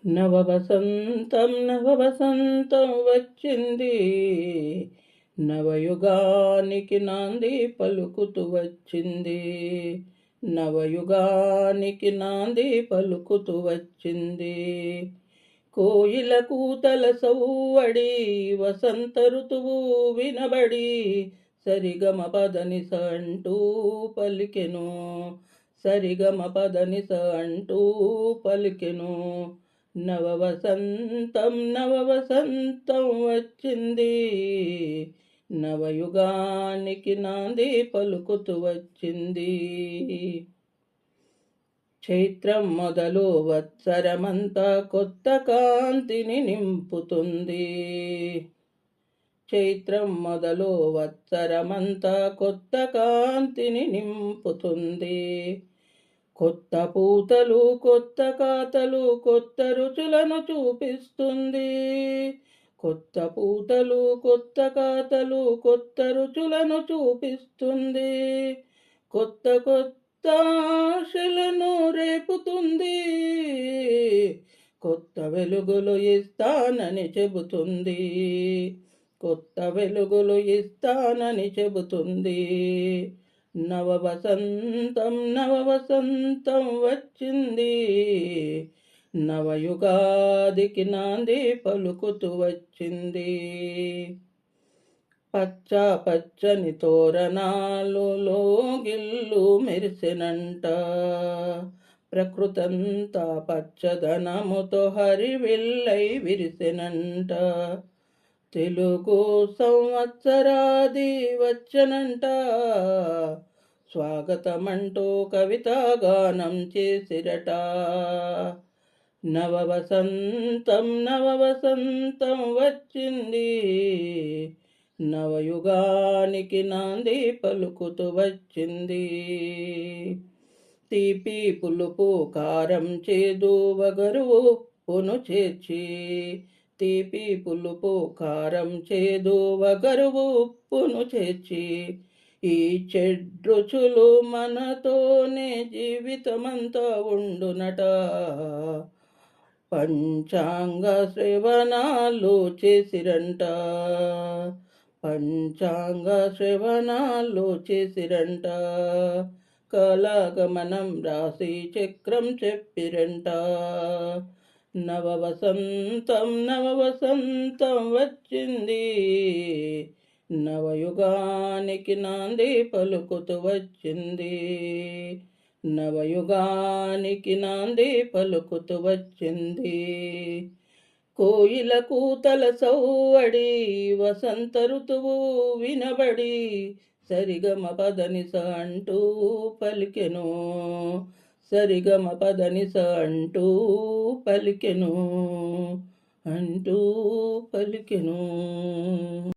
నవవసంతం వచ్చింది, నవయుగానికి నాంది పలుకుతూ వచ్చింది. నవయుగానికి నాంది పలుకుతూ వచ్చింది. కోయిల కూతల సౌవడి వసంత ఋతువు వినబడి సరిగమ పదనిస అంటూ పలికెను. సరిగమ పదనిస అంటూ పలికెను. నవవసంతం వచ్చింది, నవయుగానికి నాంది పలుకుతూ వచ్చింది. చైత్రం మొదలు వత్సరమంతా కొత్త కాంతిని నింపుతుంది. చైత్రం మొదలు వత్సరమంతా కొత్త కాంతిని నింపుతుంది. కొత్త పూతలు, కొత్త కాతలు, కొత్త రుచులను చూపిస్తుంది. కొత్త పూతలు, కొత్త కాతలు, కొత్త రుచులను చూపిస్తుంది. కొత్త కొత్త ఆశలను రేపుతుంది. కొత్త వెలుగులు ఇస్తానని చెబుతుంది. కొత్త వెలుగులు ఇస్తానని చెబుతుంది. నవవసంతం వచ్చింది, నవయుగాదికి నాంది పలుకుతూ వచ్చింది. పచ్చ పచ్చని తోరణాలు లోగిల్లు మెరిసెనంట. ప్రకృతంతా పచ్చదనముతో హరివిల్లై విరిసెనంట. తెలుగు సంవత్సరాది వచ్చనంట. స్వాగతమంటూ కవితాగానం చేసిరట. నవవసంతం వచ్చింది, నవయుగానికి నాంది పలుకుతూ వచ్చింది. తీపి పులుపు కారం చేదు వగరు ఉప్పును చేర్చి. తీపి పులుపు కారం చేదు వగరు ఉప్పును చేర్చి. ఈ చెడ్రుచులు మనతోనే జీవితమంతా ఉండునట. పంచాంగ శ్రవణాలు చేసిరంట. పంచాంగ శ్రవణాలు చేసిరంట. కళాగమనం రాసి చక్రం చెప్పిరంట. నవవసంతం వచ్చింది, నవయుగానికి నాంది పలుకుతూ వచ్చింది. నవయుగానికి నాంది పలుకుతూ వచ్చింది. కోయిల కూతల సౌవడి వసంత ఋతువు వినబడి సరిగమ పదనిస అంటూ పలికెను. సరిగమ పదనిస అంటూ పలికెను.